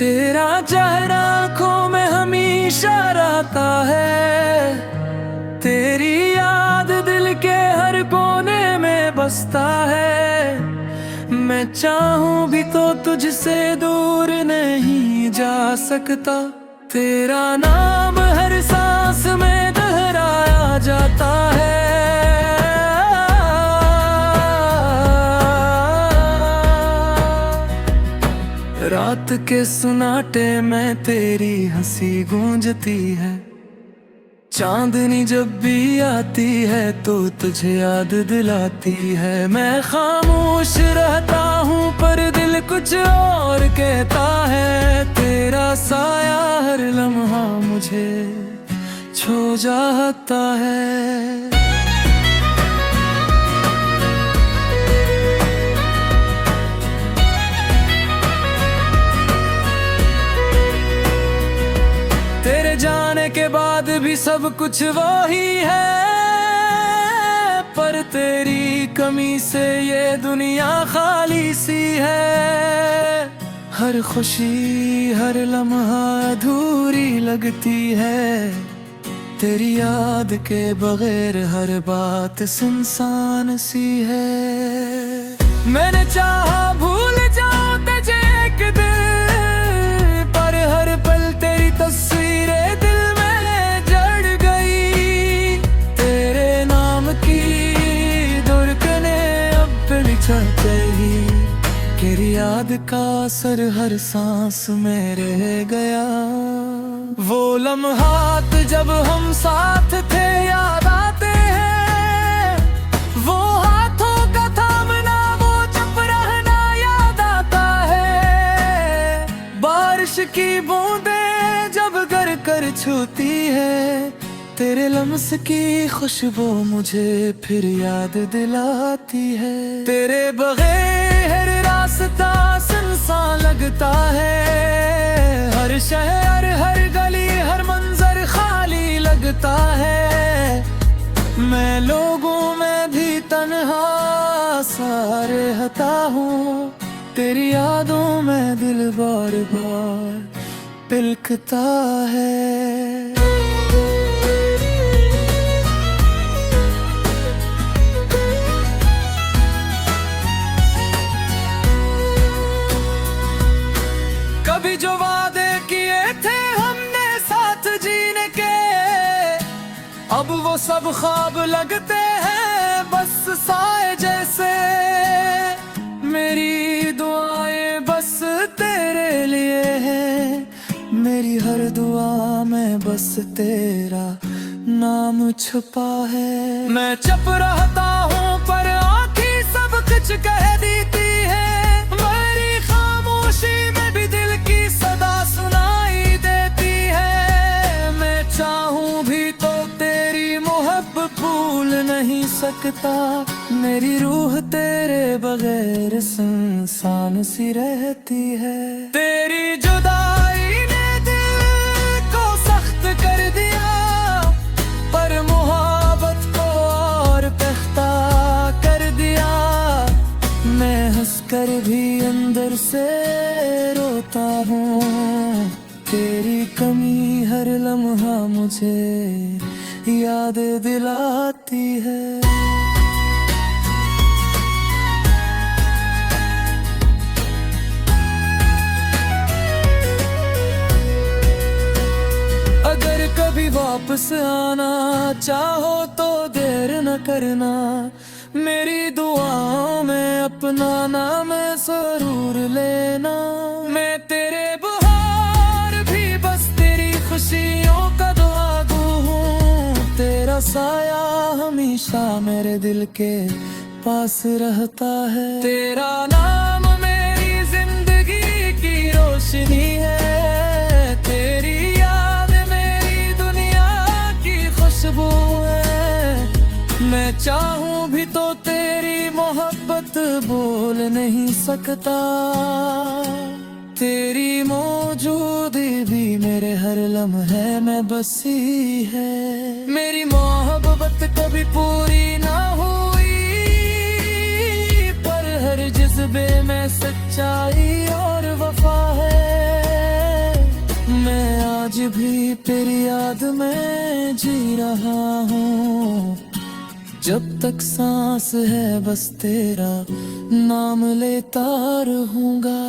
तेरा चेहरा आँखों में हमेशा रहता है, तेरी याद दिल के हर कोने में बसता है। मैं चाहूं भी तो तुझसे दूर नहीं जा सकता, तेरा नाम हर सांस में दोहराया जाता है। रात के सुनाटे में तेरी हंसी गूंजती है, चांदनी जब भी आती है तो तुझे याद दिलाती है। मैं खामोश रहता हूँ पर दिल कुछ और कहता है, तेरा साया हर लम्हा मुझे छू जाता है। तेरे जाने के बाद भी सब कुछ वही है, पर तेरी कमी से ये दुनिया खाली सी है। हर खुशी हर लम्हा अधूरी लगती है, तेरी याद के बगैर हर बात सुनसान सी है। मैंने चाहा भूल जाऊं तुझे एक दिन, पर हर पल तेरी तस्वीरें दिल में जड़ गई। तेरे नाम की धड़कने अब बिछड़ते ही, तेरी याद का असर हर सांस में रह गया। वो लम्हात जब हम साथ थे याद आते हैं, वो हाथों का थामना वो चुप रहना याद आता है। बारिश की बूंदें जब गर कर छूती है, तेरे लम्स की खुशबू मुझे फिर याद दिलाती है। तेरे बगैर रास्ता सुनसान लगता है, हर शहर हर गली हर मंजर खाली लगता है। मैं लोगों में भी तन्हा सा रहता हूँ, तेरी यादों में दिल बार बार बिलखता है। कभी जो वादे किए थे हमने साथ जीने के, अब वो सब ख्वाब लगते हैं बस साए जैसे। मेरी दुआएं बस तेरे लिए हैं, मेरी हर दुआ में बस तेरा नाम छुपा है। मैं चुप रहता हूँ पर आँखें सब कुछ कह देती है, मेरी खामोशी में भी दिल की सदा सुनाई देती है। मैं चाहूँ भी तो तेरी मोहब्बत भूल नहीं सकता, मेरी रूह तेरे बगैर सुनसान सी रहती है। तेरी जुदाई ने दिल को सख्त कर दिया, पर मोहब्बत को और पुख्ता कर दिया। मैं हंसकर भी अंदर से रोता हूँ, तेरी कमी हर लम्हा मुझे याद दिलाती है। अगर कभी वापस आना चाहो तो देर न करना, मेरी दुआओं में अपना नाम जरूर लेना। मैं तेरे बहार भी बस तेरी खुशियों का दुआगू हूँ, तेरा साया हमेशा मेरे दिल के पास रहता है। तेरा नाम मेरी जिंदगी की रोशनी है, तेरी याद मेरी दुनिया की खुशबू है। मैं चाहूँ भी तो तेरी मोहब्बत बोल नहीं सकता, तेरी मौजूदगी भी मेरे हर लम्हे में बसी है। मेरी मोहब्बत कभी पूरी ना हुई, पर हर जज्बे में सच्चाई और वफा है। भी तेरी याद में जी रहा हूँ। जब तक सांस है बस तेरा नाम लेता रहूंगा।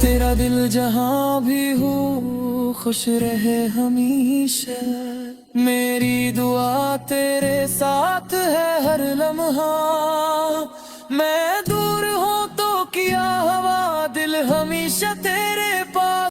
तेरा दिल जहां भी हो खुश रहे हमेशा। मेरी दुआ तेरे साथ है हर लम्हा। मैं दूर हूँ तो किया हवा दिल हमेशा तेरे पास।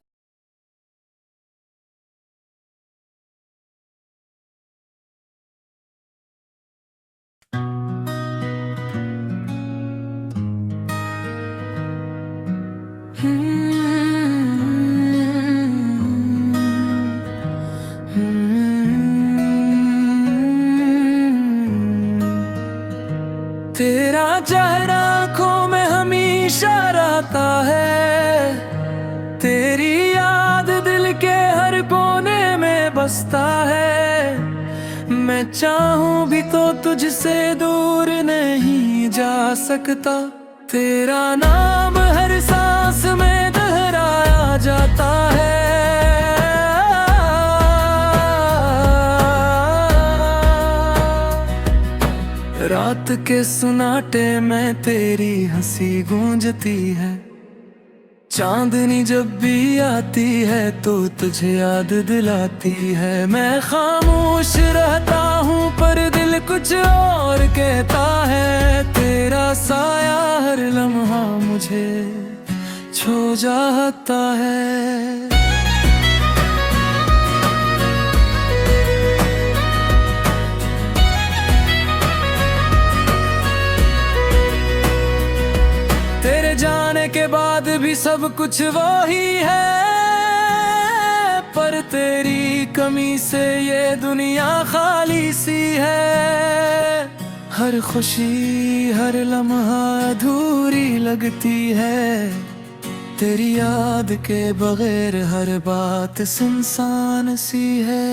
तेरा चेहरा आँखों में हमेशा रहता है। तेरी याद दिल के हर कोने में बसता है। मैं चाहूं भी तो तुझसे दूर नहीं जा सकता। तेरा नाम हर सांस में दोहराया जाता है। रात के सुनाटे में तेरी हंसी गूंजती है। चांदनी जब भी आती है तो तुझे याद दिलाती है। मैं खामोश रहता हूँ पर दिल कुछ और कहता है। तेरा साया हर लम्हा मुझे छू जाता है। तेरे जाने के बाद भी सब कुछ वही है। पर तेरी कमी से ये दुनिया खाली सी है। हर खुशी हर लम्हा अधूरी लगती है। तेरी याद के बगैर हर बात सुनसान सी है।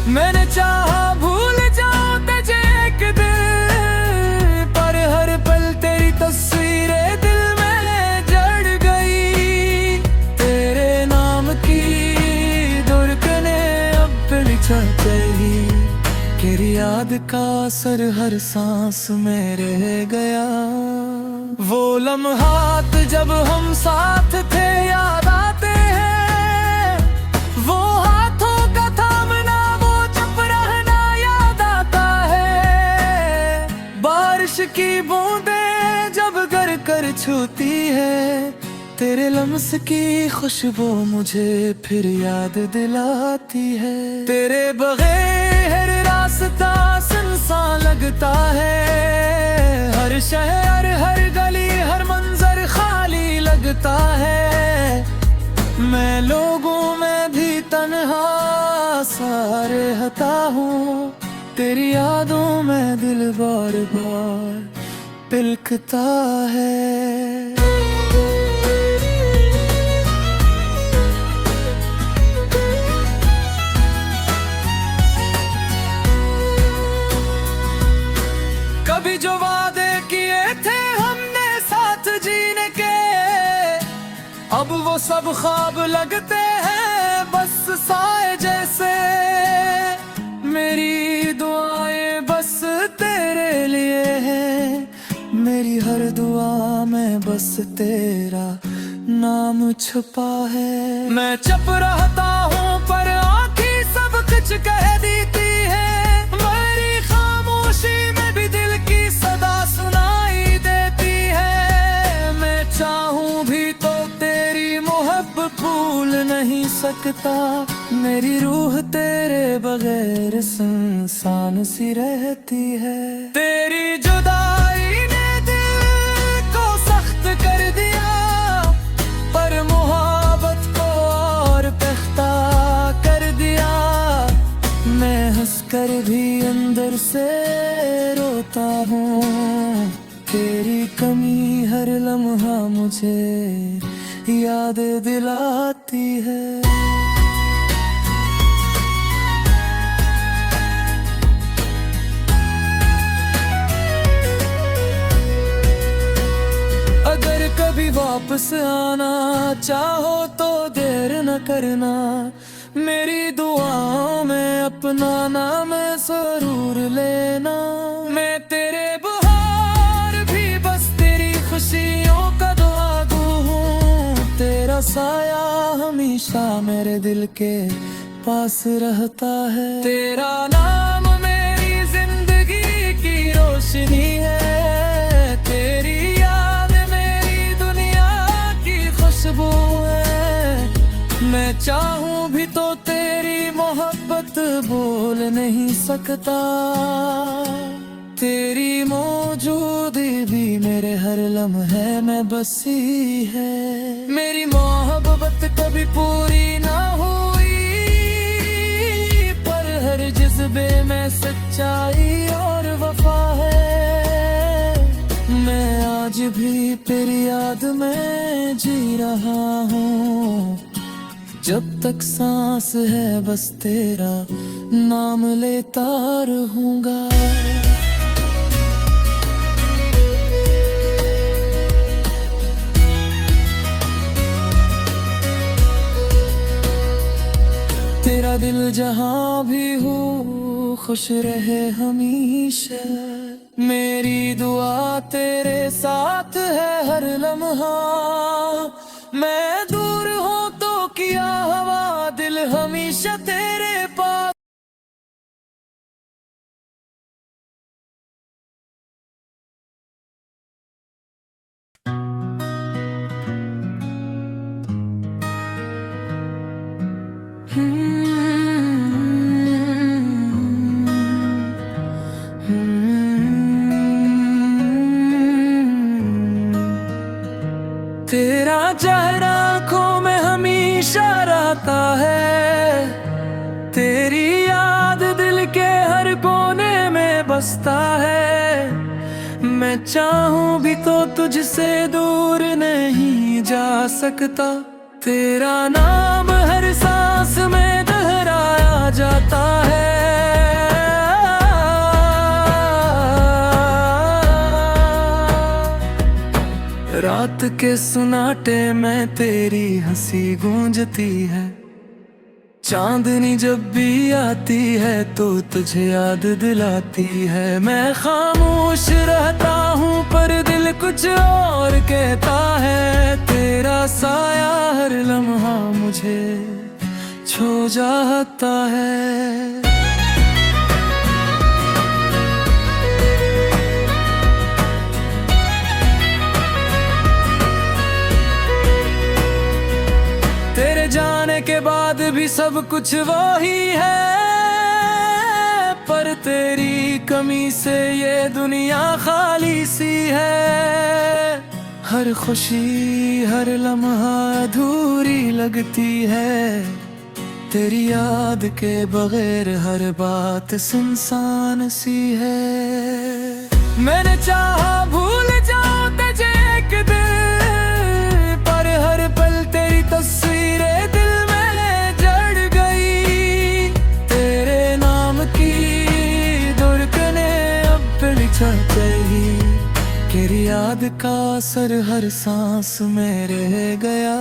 मैंने चाहा भूल जाऊं तुझे एक दिन, पर हर पल तेरी तस्वीरें दिल में जड़ गई। तेरे नाम की धड़कनें अब बिछते ही। तेरी याद का असर हर सांस में रह गया। वो लम्हात जब हम साथ थे याद आते हैं। वो हाथों का थामना वो चुप रहना याद आता है। बारिश की बूंदें जब गर कर छूती है। तेरे लम्स की खुशबू मुझे फिर याद दिलाती है। तेरे बगैर रास्ता सुनसान लगता है। हर शहर हर गली हर मंजर खाली लगता है। मैं लोगों में भी तन्हा सा रहता हूँ। तेरी यादों में दिल बार बार पिलकता है। कभी जो वादे किए थे हमने साथ जीने के, अब वो सब ख्वाब लगते हैं बस साए जैसे। मेरी दुआएं बस तेरे लिए हैं। मेरी हर दुआ में बस तेरा नाम छुपा है। मैं चुप रहता हूँ पर आँखें सब कुछ कह देती है। मेरी खामोशी में भी दिल की सदा सुनाई देती है। मैं चाहूँ भी तो तेरी मोहब्बत भूल नहीं सकता। मेरी रूह तेरे बगैर सुनसान सी रहती है। तेरी जुदाई ने दिल को सख्त कर दिया, पर मोहब्बत को और पुख्ता कर दिया। मैं हंसकर भी अंदर से रोता हूँ। तेरी कमी हर लम्हा मुझे याद दिलाती है। वापस आना, चाहो तो देर न करना, मेरी दुआओं में अपना नाम जरूर लेना। मैं तेरे बहार भी बस तेरी खुशियों का दुआगू हूँ, तेरा साया हमेशा मेरे दिल के पास रहता है। तेरा नाम मेरी जिंदगी की रोशनी है, तेरी याद मेरी दुनिया की खुशबू है। मैं चाहूं भी तो तेरी मोहब्बत बोल नहीं सकता, तेरी मौजूदगी भी मेरे हर लम्हे में बसी है। मेरी मोहब्बत कभी पूरी ना हुई, पर हर जज्बे में सच्चाई और वफा है। मैं आज भी तेरी याद में जी रहा हूँ, जब तक सांस है बस तेरा नाम लेता रहूंगा। तेरा दिल जहाँ भी हो खुश रहे हमेशा, मेरी दुआ तेरे साथ है हर लम्हा। मैं दूर हूँ तो किया हवा, दिल हमेशा तेरे पास। तेरा चेहरा आँखों में हमेशा रहता है, तेरी याद दिल के हर कोने में बसता है। मैं चाहूं भी तो तुझसे दूर नहीं जा सकता, तेरा नाम हर सांस में दोहराया जाता है। रात के सुनाटे में तेरी हंसी गूंजती है, चांदनी जब भी आती है तो तुझे याद दिलाती है। मैं खामोश रहता हूँ पर दिल कुछ और कहता है, तेरा साया हर लम्हा मुझे छू जाता है। तेरे जाने के बाद भी सब कुछ वही है, पर तेरी कमी से ये दुनिया खाली सी है। हर खुशी हर लम्हा अधूरी लगती है, तेरी याद के बगैर हर बात सुनसान सी है। मैंने चाहा भूल जाऊं तुझे एक दिन, पर हर पल तेरी तस्वीरें दिल में जड़ गई। तेरे नाम की धड़कनें अब बिछड़ते ही, तेरी याद का असर हर सांस में रह गया।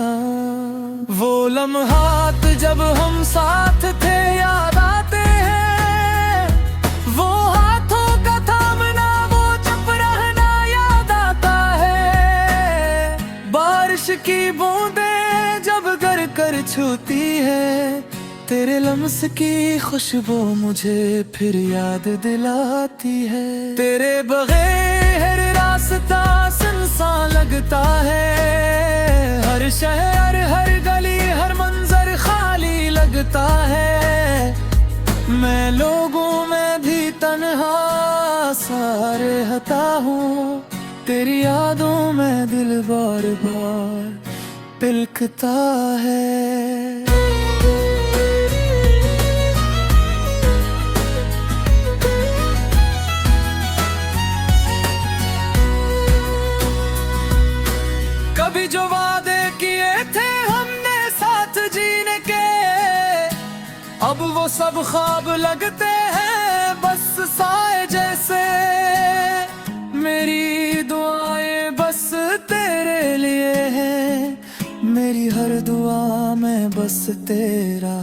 वो लम्हात जब हम साथ थे याद आते हैं, वो हाथों का थामना वो चुप रहना याद आता है। बारिश की बूंदें जब गर कर छूती है, तेरे लम्स की खुशबू मुझे फिर याद दिलाती है। तेरे बगैर रास्ता सुनसान लगता है, हर शहर हर गली हर मंजर खाली लगता है। मैं लोगों में भी तन्हा सा रहता हूँ, तेरी यादों में दिल बार बार बिलखता है। कभी जो वादे किए थे हमने साथ जीने के, अब वो सब ख्वाब लगते हैं बस साए जैसे। मेरी दुआएं बस तेरे लिए हैं, में बस तेरा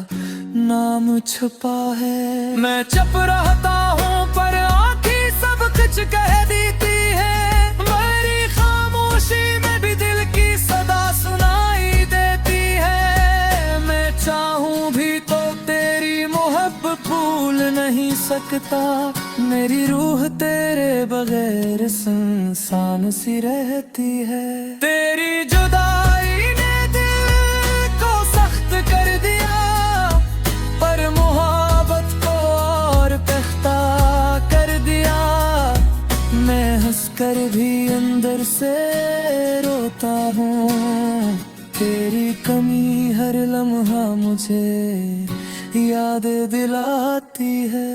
नाम छुपा है। मैं चुप रहता हूँ पर आँखें सब कुछ कह देती है, मेरी खामोशी में भी दिल की सदा सुनाई देती है। मैं चाहूँ भी तो तेरी मोहब्बत भूल नहीं सकता, मेरी रूह तेरे बगैर सुनसान सी रहती है। तेरी जुदाई ने दिल को सख्त कर दिया, पर मोहब्बत को और पुख्ता कर दिया। मैं हंसकर भी अंदर से रोता हूँ, तेरी कमी हर लम्हा मुझे याद दिलाती है।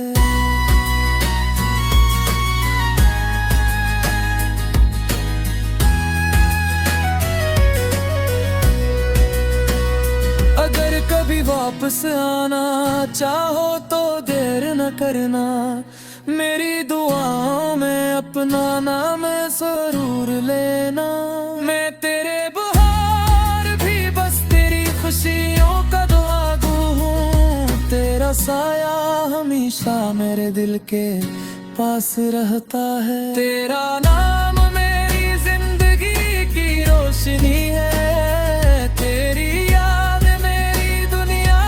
अगर कभी वापस आना चाहो तो देर न करना, मेरी दुआओं में अपना नाम जरूर लेना। मैं तेरे बहार भी बस तेरी खुशियों का दुआगू हूँ, तेरा साया हमेशा मेरे दिल के पास रहता है। तेरा नाम मेरी जिंदगी की रोशनी है, तेरी याद मेरी दुनिया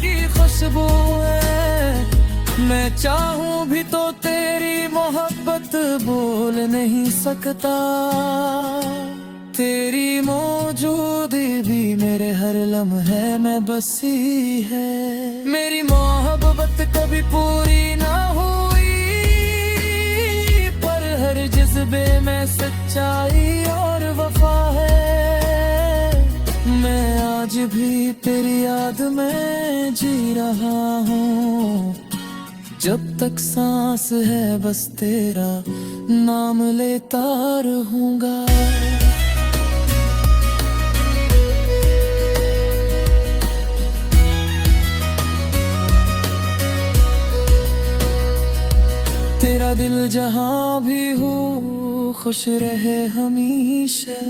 की खुशबू है। मैं चाहूँ भी तो तेरी मोहब्बत भूल नहीं सकता, तेरी मौजूदगी भी मेरे हर लम्हे में बसी है। मेरी मोहब्बत कभी पूरी ना हुई, पर हर जज्बे में सच्चाई और वफा है। मैं आज भी तेरी याद में जी रहा हूँ, जब तक सांस है बस तेरा नाम लेता रहूंगा। तेरा दिल जहाँ भी हो खुश रहे हमेशा,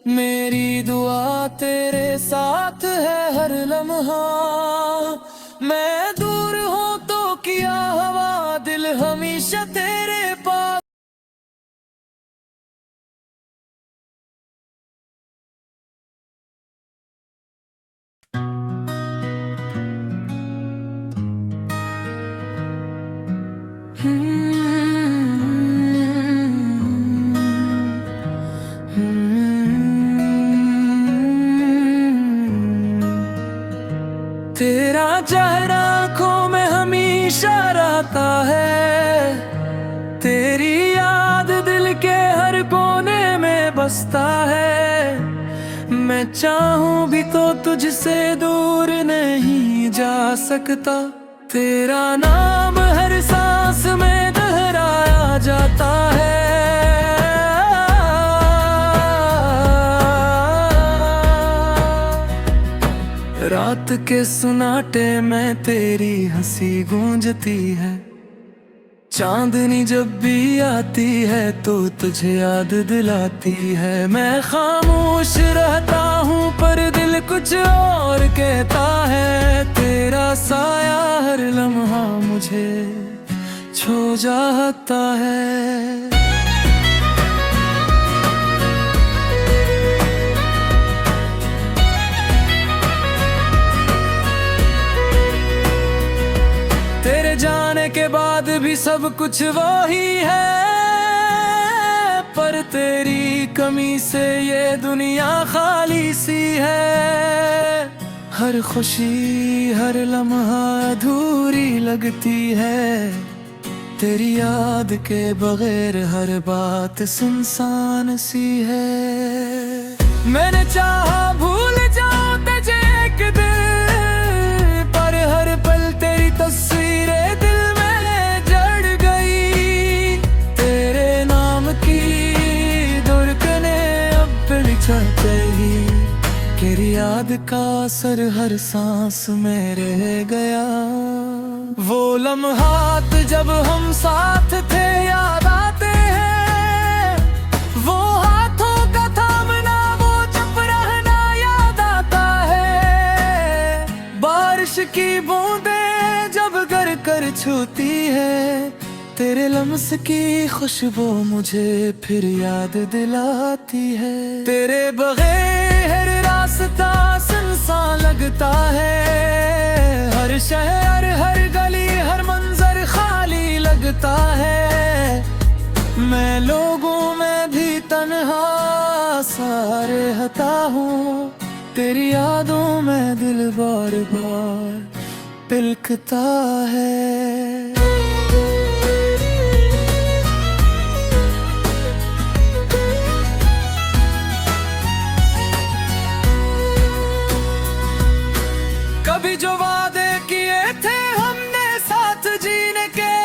मेरी दुआ तेरे साथ है हर लम्हा। मैं दूर हूँ तो किया हवा दिल हमेशा तेरे पास। तेरा चेहरा आँखों में हमेशा रहता है, तेरी याद दिल के हर कोने में बसता है। मैं चाहूँ भी तो तुझसे दूर नहीं जा सकता, तेरा नाम हर सांस में दोहराया जाता है। रात के सुनाटे में तेरी हंसी गूंजती है, चांदनी जब भी आती है तो तुझे याद दिलाती है। मैं खामोश रहता हूँ पर दिल कुछ और कहता है, तेरा साया हर लम्हा मुझे छू जाता है। तेरे जाने के बाद भी सब कुछ वही है, पर तेरी कमी से ये दुनिया खाली सी है। हर खुशी हर लम्हा अधूरी लगती है, तेरी याद के बगैर हर बात सुनसान सी है। मैंने चाहा भूल जाऊं तुझे एक दिन, पर हर पल तेरी तस्वीरें दिल में जड़ गई। तेरे नाम की धड़कनें अब बिछते ही, तेरी याद का असर हर सांस में रह गया। वो लम्हात जब हम साथ थे याद आते हैं, वो हाथों का थामना वो चुप रहना याद आता है। की बूंदें जब गर कर छूती है, तेरे लम्स की खुशबू मुझे फिर याद दिलाती है। तेरे बगैर रास्ता सुनसान लगता है, हर शहर हर गली हर मंजर खाली लगता है। मैं लोगों में भी तन्हा सा रहता हूँ, तेरी यादों में दिल बार बार तिलकता है। कभी जो वादे किए थे हमने साथ जीने के,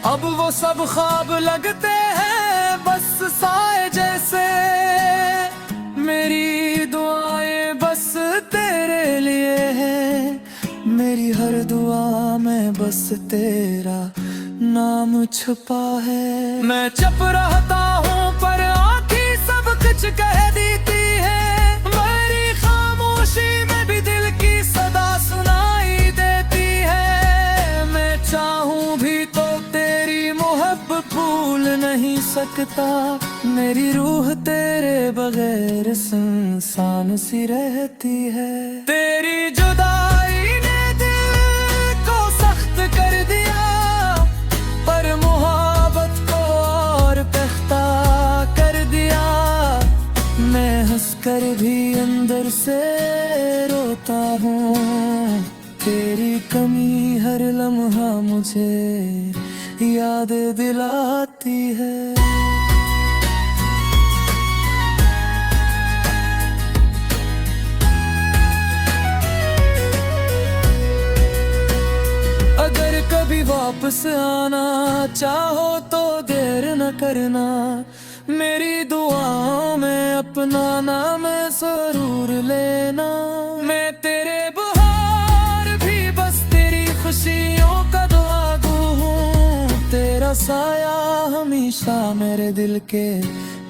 अब वो सब ख्वाब लगते हैं बस साए जैसे। मेरी दुआएं बस तेरे लिए हैं, मेरी हर दुआ में बस तेरा नाम छुपा है। मैं चुप रहता हूँ पर आँखें सब कुछ कह देती है, मेरी खामोशी में भी दिल की सदा सुनाई देती है। मैं चाहूँ भी तो तेरी मोहब्बत भूल नहीं सकता, मेरी रूह तेरे बगैर सुनसान सी रहती है। तेरी जुदाई ने दिल को सख्त कर दिया, पर मोहब्बत को और पुख्ता कर दिया। मैं हंसकर भी अंदर से रोता हूँ, तेरी कमी हर लम्हा मुझे याद दिलाती है। अगर कभी वापस आना चाहो तो देर न करना, मेरी दुआओं में अपना नाम जरूर लेना। मैं तेरे बहार भी बस तेरी खुशियों का दुआ हूँ, तेरा साया हमेशा मेरे दिल के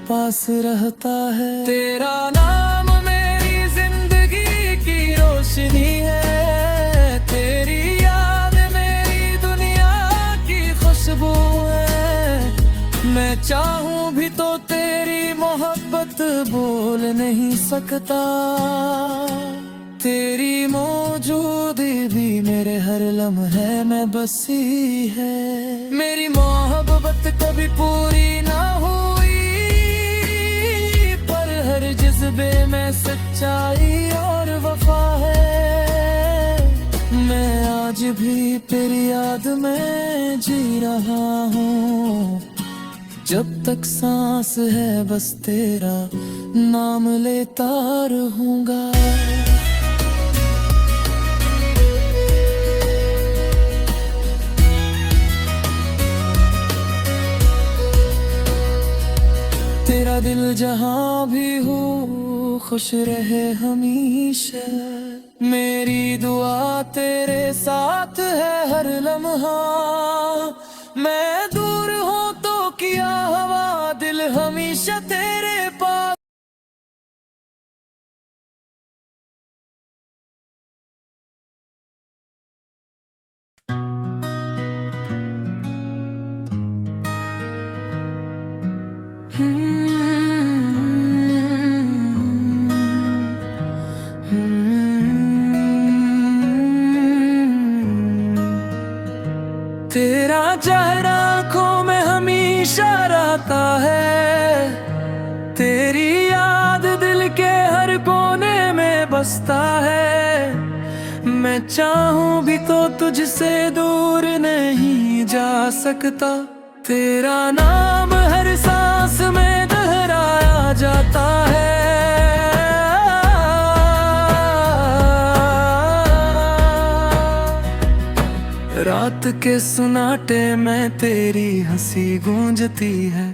पास रहता है। तेरा नाम मेरी जिंदगी की रोशनी है, तेरी याद मेरी दुनिया की खुशबू है। मैं चाहूँ भी तो तेरी मोहब्बत भूल नहीं सकता, तेरी मौजूदगी भी मेरे हर लम्हे में बसी है। मेरी मोहब्बत कभी पूरी ना हुई, पर हर जज्बे में सच्चाई और वफा है। मैं आज भी तेरी याद में जी रहा हूँ, जब तक सांस है बस तेरा नाम लेता रहूंगा। तेरा दिल जहाँ भी हो खुश रहे हमेशा, मेरी दुआ तेरे साथ है हर लम्हा। मैं दूर हूँ तो किया हवा दिल हमेशा तेरे पास। तेरा चेहरा आँखों में हमेशा रहता है, तेरी याद दिल के हर कोने में बसता है। मैं चाहूँ भी तो तुझसे दूर नहीं जा सकता, तेरा नाम हर सांस में दोहराया जाता है। रात के सुनाटे में तेरी हंसी गूंजती है,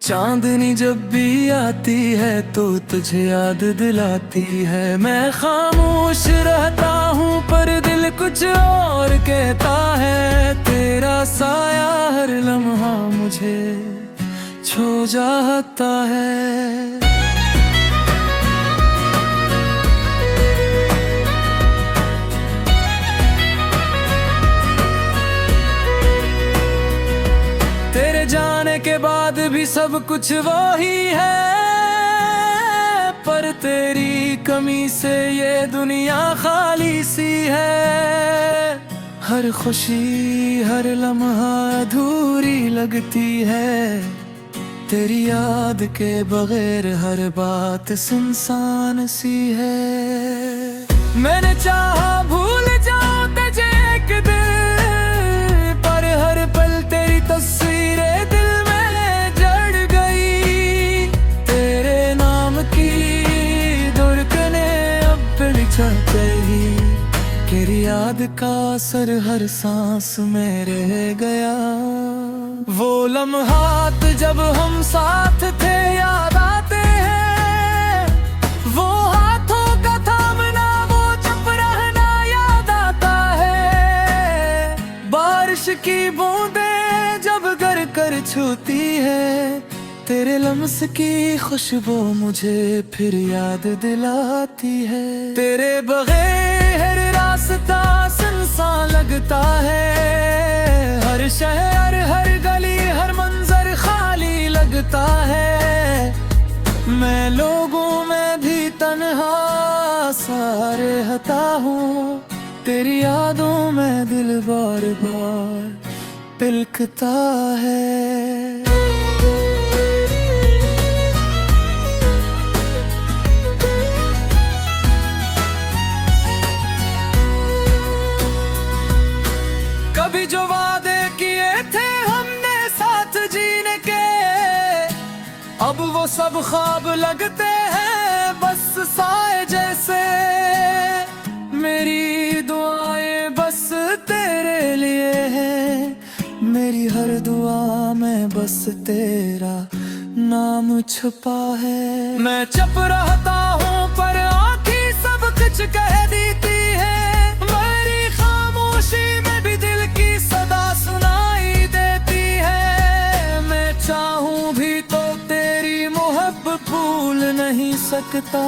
चांदनी जब भी आती है तो तुझे याद दिलाती है। मैं खामोश रहता हूँ पर दिल कुछ और कहता है, तेरा साया हर लम्हा मुझे छू जाता है। भी सब कुछ वही है, पर तेरी कमी से ये दुनिया खाली सी है। हर खुशी हर लम्हा अधूरी लगती है, तेरी याद के बगैर हर बात सुनसान सी है। मैंने चाहा भूल जाऊं तुझे एक दिन, पर हर पल तेरी तस्वीरें दिल में जड़ गई। तेरे नाम की धड़कनें अब बिछते ही, तेरी याद का असर हर सांस में रह गया। वो लम्हात जब हम साथ थे याद आते हैं, वो हाथों का थामना, वो चुप रहना याद आता है। बारिश की बूंदें जब गर कर छूती है, तेरे लम्स की खुशबू मुझे फिर याद दिलाती है। तेरे बगैर रास्ता सुनसान लगता है, हर शहर हर गली हर मंजर खाली लगता है। मैं लोगों में भी तन्हा सा रहता हूँ, तेरी यादों में दिल बार बार बिलखता है। कभी जो वादे किए थे हमने साथ जीने के, अब वो सब ख्वाब लगते हैं बस साए जैसे। मेरी दुआएं बस तेरे लिए हैं, मेरी हर दुआ में बस तेरा नाम छुपा है। मैं चुप रहता हूँ पर आँखें सब कुछ कह देती है, मेरी खामोशी में भी दिल की सदा सुनाई देती है। मैं चाहूँ भी तो तेरी मोहब्बत भूल नहीं सकता,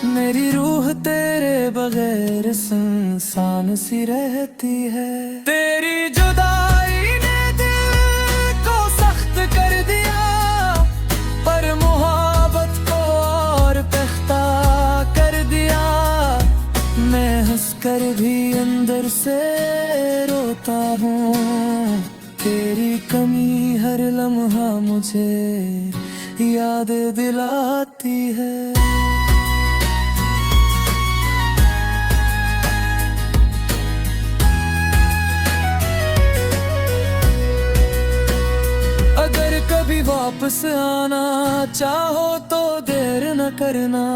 मेरी रूह तेरे बगैर सुनसान सी रहती है। तेरी जुदाई ने दिल को सख्त कर दिया, पर मोहब्बत को और पुख्ता कर दिया। मैं हंसकर भी अंदर से रोता हूँ, तेरी कमी हर लम्हा मुझे याद दिलाती है। अगर कभी वापस आना चाहो तो देर न करना,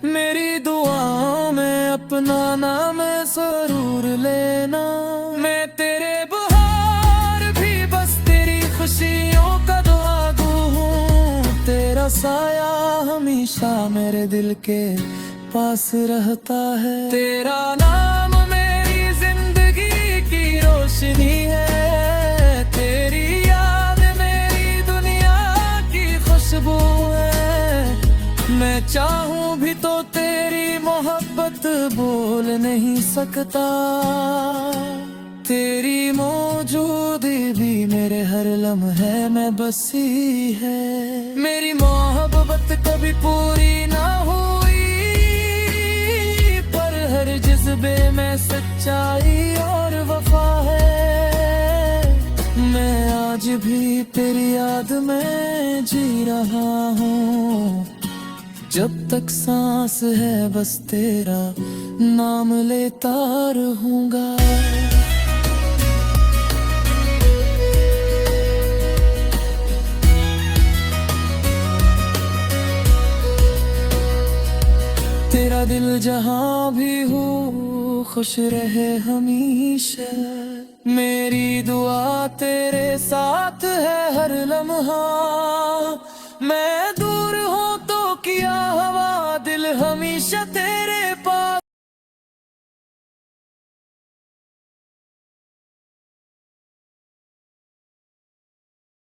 मेरी दुआओं में अपना नाम जरूर लेना। मैं तेरे बहार भी बस तेरी खुशियों का दुआगू हूँ, तेरा साया हमेशा मेरे दिल के पास रहता है। तेरा नाम मेरी जिंदगी की रोशनी है, तेरी याद मेरी दुनिया की खुशबू है। मैं चाहूँ भी तो तेरी मोहब्बत बोल नहीं सकता, तेरी मौजूदगी भी मेरे हर लम्हे में बसी है। मेरी मोहब्बत कभी पूरी ना हुई, पर हर जज्बे में सच्चाई और वफा है। मैं आज भी तेरी याद में जी रहा हूँ, जब तक सांस है बस तेरा नाम लेता रहूंगा। तेरा दिल जहाँ भी हो खुश रहे हमेशा, मेरी दुआ तेरे साथ है हर लम्हा। मैं दूर हूँ तो किया हवा दिल हमेशा तेरा